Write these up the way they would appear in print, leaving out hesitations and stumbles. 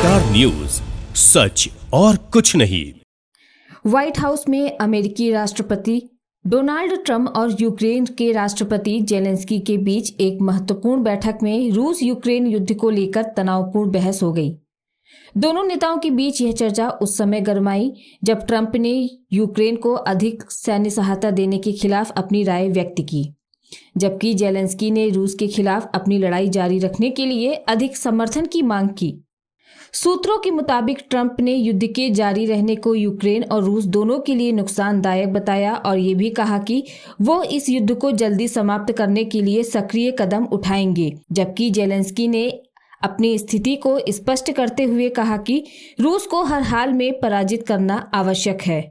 संस्कार न्यूज, सच और कुछ नहीं। व्हाइट हाउस में अमेरिकी राष्ट्रपति डोनाल्ड ट्रंप और यूक्रेन के राष्ट्रपति जेलेंस्की के बीच एक महत्वपूर्ण बैठक में रूस यूक्रेन युद्ध को लेकर तनावपूर्ण बहस हो गई। दोनों नेताओं के बीच यह चर्चा उस समय गरमाई जब ट्रंप ने यूक्रेन को अधिक सैन्य सहायता देने के खिलाफ अपनी राय व्यक्त की, जबकि जेलेंस्की ने रूस के खिलाफ अपनी लड़ाई जारी रखने के लिए अधिक समर्थन की मांग की। सूत्रों के मुताबिक ट्रंप ने युद्ध के जारी रहने को यूक्रेन और रूस दोनों के लिए नुकसानदायक बताया और ये भी कहा कि वो इस युद्ध को जल्दी समाप्त करने के लिए सक्रिय कदम उठाएंगे, जबकि जेलेंस्की ने अपनी स्थिति को स्पष्ट करते हुए कहा कि रूस को हर हाल में पराजित करना आवश्यक है।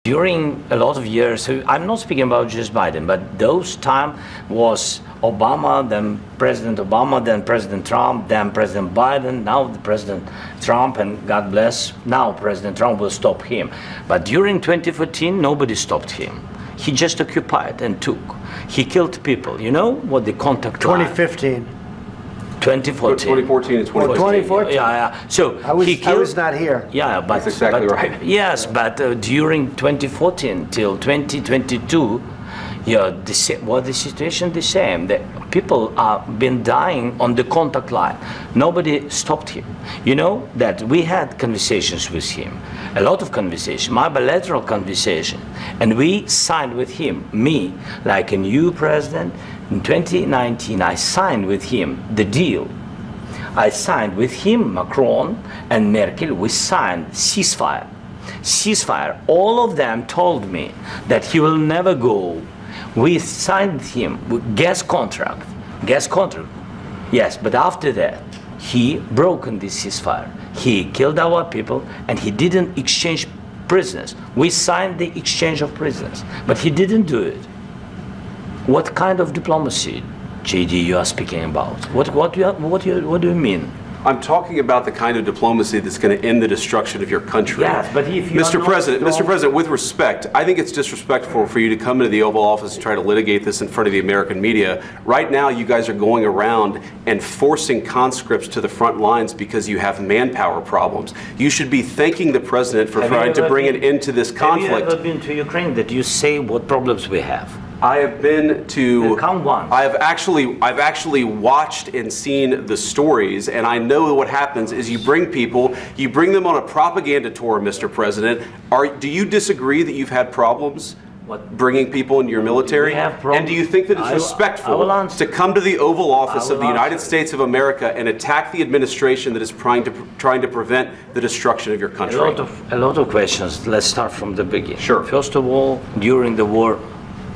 During a lot of years, I'm not speaking about just Biden, but those time was Obama, then President Obama, then President Trump, then President Biden, now the President Trump, and God bless, now President Trump will stop him. But during 2014, nobody stopped him. He just occupied and took. He killed people. You know what the contact 2015. 2014. 2014 and 2014. 2014. Yeah. So I was not here. Yeah, but that's exactly right. Yes, but during 2014 till 2022, the situation the same. The people are been dying on the contact line. Nobody stopped him. You know that we had conversations with him, a lot of conversation, my bilateral conversation, and we signed with him, me, like a new president. In 2019, I signed with him the deal. I signed with him, Macron and Merkel, we signed ceasefire. Ceasefire. All of them told me that he will never go. We signed him with gas contract. Yes, but after that, he broken this ceasefire. He killed our people and he didn't exchange prisoners. We signed the exchange of prisoners, but he didn't do it. What kind of diplomacy, JD, you are speaking about? What do you mean? I'm talking about the kind of diplomacy that's going to end the destruction of your country. Yes, but if you Mr. President, with respect, I think it's disrespectful for you to come into the Oval Office and try to litigate this in front of the American media. Right now, you guys are going around and forcing conscripts to the front lines because you have manpower problems. You should be thanking the President for trying to bring an end to this conflict. Have you ever been to Ukraine that you say what problems we have? I have been to. Come once. I've actually watched and seen the stories, and I know what happens is you bring them on a propaganda tour, Mr. President. Do you disagree that you've had problems bringing people into your military? And do you think that it's respectful to come to the Oval Office of the United States of America and attack the administration that is trying to prevent the destruction of your country? A lot of questions. Let's start from the beginning. Sure. First of all, during the war,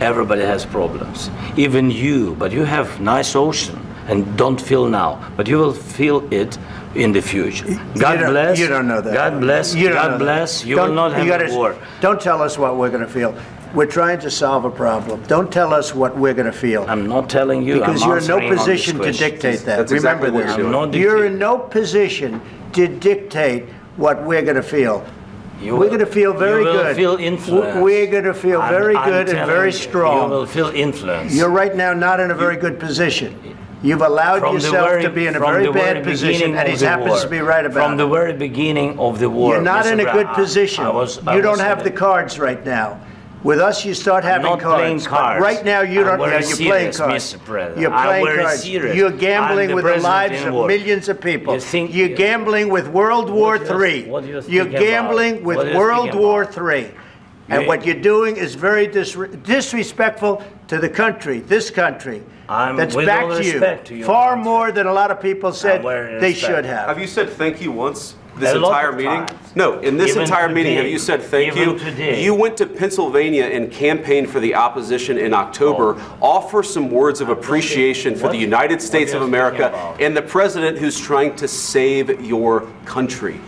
everybody has problems, even you, but you have nice ocean and don't feel now, but you will feel it in the future. God bless. You don't know that. God bless. God bless. You will not have a war. Don't tell us what we're going to feel. We're trying to solve a problem. Don't tell us what we're going to feel. I'm not telling you. Because you're in no position to dictate that. That's Remember exactly this. You're in no position to dictate what we're going to feel. We're going to feel very good. You will feel influence. We're going to feel very good and very strong. You will feel influence. You're right now not in a very good position. You've allowed yourself to be in a very bad position, and he happens to be right about it. From the very beginning of the war. You're not in a good position. You don't have the cards right now. With us, you start having cards. Playing cards. Right now, you don't. You're playing cards. Mr. President. You're playing cards. Serious. You're gambling with the lives of millions of people. You're gambling with World War III. You're gambling with World War III. And what you're doing is very disrespectful to the country, this country, that's back to you, far more than a lot of people said they should have. Have you said thank you once? This entire meeting? No, in this entire meeting, have you said thank you? You went to Pennsylvania and campaigned for the opposition in October. Offer some words of appreciation for the United States of America and the president who's trying to save your country.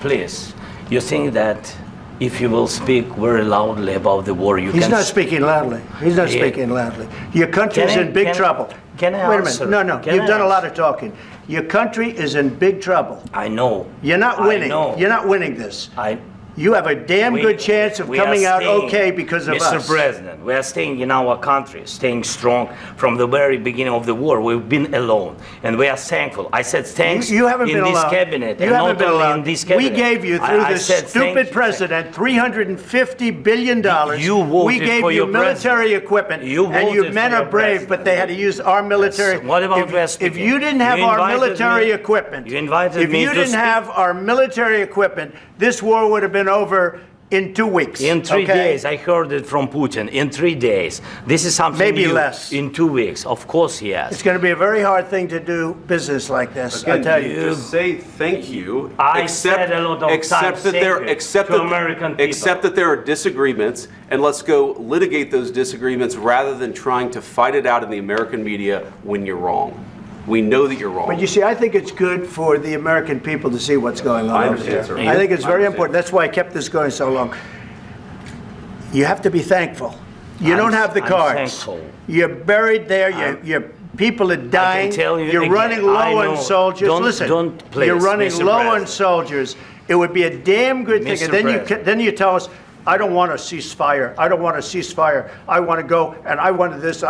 Please, you think that if you will speak very loudly about the war, you can... He's not speaking loudly. He's not speaking loudly. Your country's in big trouble. Can I Wait a answer? minute. No. You've done a lot of talking. Your country is in big trouble. I know. You're not winning. You're not winning this. You have a damn good chance of coming out okay because of us. Mr. President, we are staying in our country, staying strong from the very beginning of the war. We've been alone, and we are thankful. I said thanks you haven't in been this alone. cabinet, you and haven't not been only alone. in this cabinet. We gave you, through this stupid president, $350 billion. You voted we gave for you your military president. equipment, You and your voted men for are your brave, president. but they had to use our military. Yes. What about if you didn't have You our invited military me- equipment, You invited if me you to didn't speak. have our military equipment, this war would have been over in 2 weeks. In 3 days, I heard it from Putin. In 3 days, this is something Maybe new. less. In 2 weeks, of course, yes. It's going to be a very hard thing to do business like this. Again, I tell you. just say thank you. I said a lot of times that there, thank you accept to that, American people. accept that there are disagreements, and let's go litigate those disagreements rather than trying to fight it out in the American media when you're wrong. We know that you're wrong. But you see, I think it's good for the American people to see what's going on I over understand, there. sir. I think it's I very understand. important. That's why I kept this going so long. You have to be thankful. You don't have the I'm cards. thankful. You're buried there. Your people are dying. tell you You're again, running I low know. on soldiers. Don't- Listen, don't please, you're running Mr. low on President. soldiers. It would be a damn good thing. Mr. And President. then you tell us, I don't want a ceasefire. I don't want a ceasefire. I want to go and I wanted this.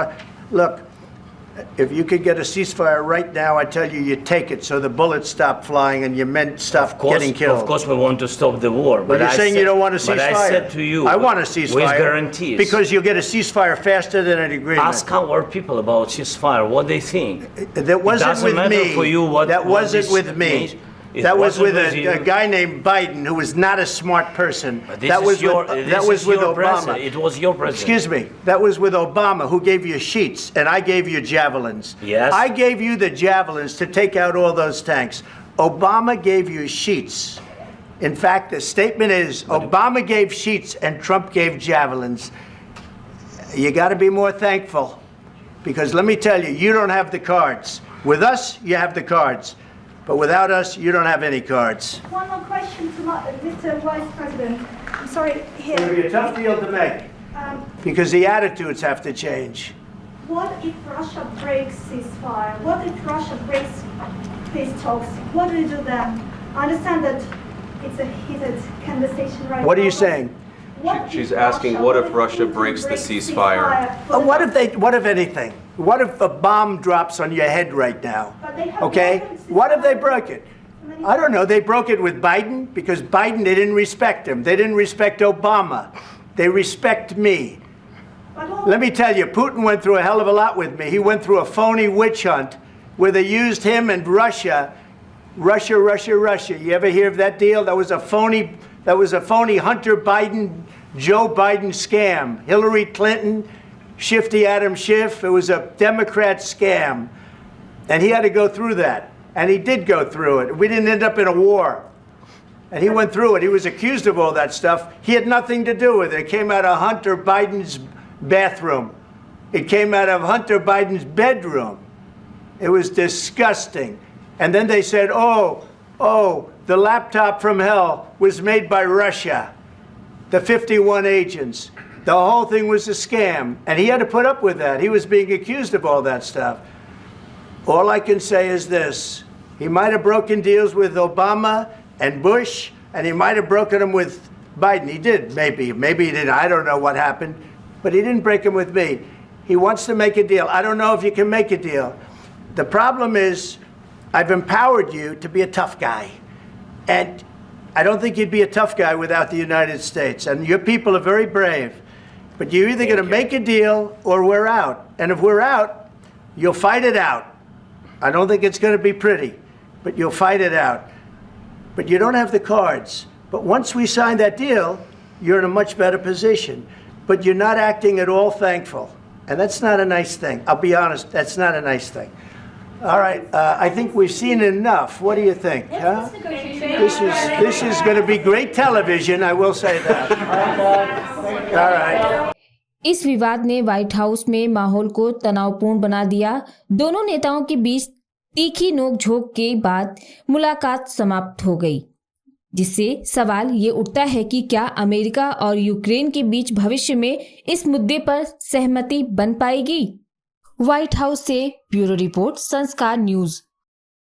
Look, if you could get a ceasefire right now, I tell you, you take it so the bullets stop flying and your men stop getting killed. Of course, we want to stop the war. But you're saying you don't want a ceasefire. But I said to you, I want a ceasefire. with guarantees. Because you'll get a ceasefire faster than an agreement. Ask our people about ceasefire, what they think. That wasn't doesn't with matter me. for you what- that what wasn't this with me. means. It That was wasn't with with you. a guy named Biden, who was not a smart person. But this That is was your, with, this that was is with your Obama. president. It was your president. Excuse me. That was with Obama, who gave you sheets, and I gave you javelins. Yes. I gave you the javelins to take out all those tanks. Obama gave you sheets. In fact, the statement is Obama gave sheets and Trump gave javelins. You got to be more thankful, because let me tell you, you don't have the cards. With us, you have the cards. But without us, you don't have any cards. One more question to Mr. Vice President. I'm sorry, It's going to be a tough deal to make, because the attitudes have to change. What if Russia breaks ceasefire? What if Russia breaks peace talks? What do you do then? I understand that it's a heated conversation right now. What are you saying? She's asking, what if Russia breaks the ceasefire? What if anything? What if a bomb drops on your head right now? But they have Okay? weapons to What if they stop broke it? I don't know. They broke it with Biden because Biden, they didn't respect him. They didn't respect Obama. They respect me. Let me tell you, Putin went through a hell of a lot with me. He went through a phony witch hunt where they used him and Russia. Russia. You ever hear of that deal? That was a phony Hunter Biden, Joe Biden scam. Hillary Clinton, Shifty Adam Schiff. It was a Democrat scam. And he had to go through that. And he did go through it. We didn't end up in a war. And he went through it. He was accused of all that stuff. He had nothing to do with it. It came out of Hunter Biden's bathroom. It came out of Hunter Biden's bedroom. It was disgusting. And then they said, oh, the laptop from hell was made by Russia. The 51 agents. The whole thing was a scam. And he had to put up with that. He was being accused of all that stuff. All I can say is this. He might have broken deals with Obama and Bush, and he might have broken them with Biden. He did, maybe. Maybe he didn't. I don't know what happened. But he didn't break them with me. He wants to make a deal. I don't know if you can make a deal. The problem is, I've empowered you to be a tough guy. And I don't think you'd be a tough guy without the United States. And your people are very brave. But you're either going to make a deal or we're out. And if we're out, you'll fight it out. I don't think it's going to be pretty, but you'll fight it out. But you don't have the cards. But once we sign that deal, you're in a much better position. But you're not acting at all thankful. And that's not a nice thing. I'll be honest, that's not a nice thing. All right, I think we've seen enough. What do you think? Huh? This is going to be great television, I will say that. All right. इस विवाद ने white house में माहौल को तनावपूर्ण बना दिया। दोनों नेताओं के बीच तीखी नोकझोंक के बाद मुलाकात समाप्त हो गई, जिससे सवाल ये उठता है कि क्या अमेरिका और यूक्रेन के बीच भविष्य में इस मुद्दे पर सहमति बन पाएगी। व्हाइट हाउस से ब्यूरो रिपोर्ट, संस्कार न्यूज।